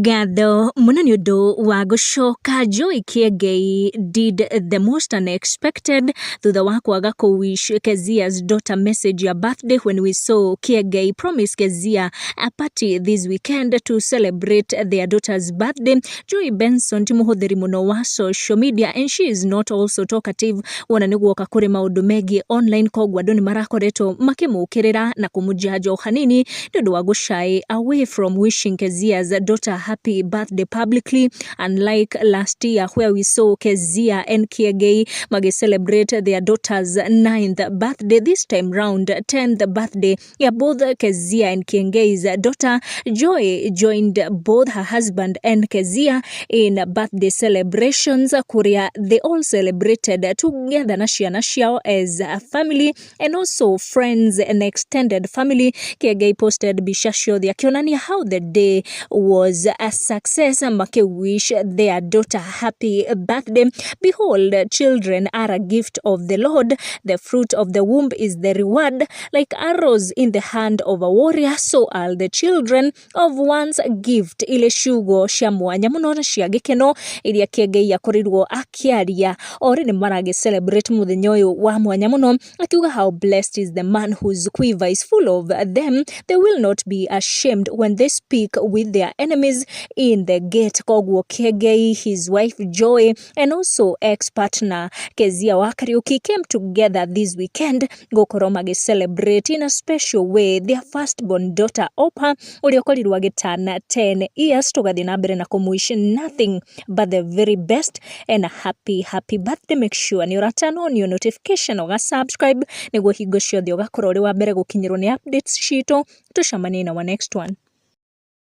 Gatho munanyodo wa gushoka Joy Kiengei did the most unexpected thutha wa kwaga wish Keziah's daughter message ya birthday when we saw Kiengei promise Keziah a party this weekend to celebrate their daughter's birthday. Joy Benson ti muhuthiri muno wa social media and she is not also talkative wona niguo kakuri maundu megi online kogwa doni marakoretwo makimukirira na kumujajo hanini ndodo wa gushai away from wishing Keziah's daughter happy birthday publicly, unlike last year where we saw Keziah and Kiengei celebrate their daughter's 9th birthday. This time round 10th birthday ya both Keziah and Kiengei's daughter. Joy joined both her husband and Keziah in birthday celebrations. Korea, they all celebrated together nashia as a family and also friends and extended family. Kiengei posted bishasho the akionania how the day was a success. Make wish their daughter happy birthday. Behold, children are a gift of the Lord. The fruit of the womb is the reward. Like arrows in the hand of a warrior, so are the children of one's gift. Ile shugo shamwanya muno cia gikeno iria Kiengei yakorirwo akiaria ori ni marage celebrate muthenyo wa mwanya muno akiuga how blessed is the man whose quiver is full of them. They will not be ashamed when they speak with their enemies in the gate. Kogwo Kiengei, his wife Joy, and also ex-partner Keziah wa karaoke came together this weekend gukoro celebrate in a special way their firstborn daughter Opa uliokorirwa gitana 10 years. Tugathi na mbere na kumuish nothing but the very best and a happy birthday. Make sure ni turn on your notification or subscribe niguo hingo ciothe ugakorwo uri wa mbere gukinyirwo ni updates cito. Tucemanie na wa next one.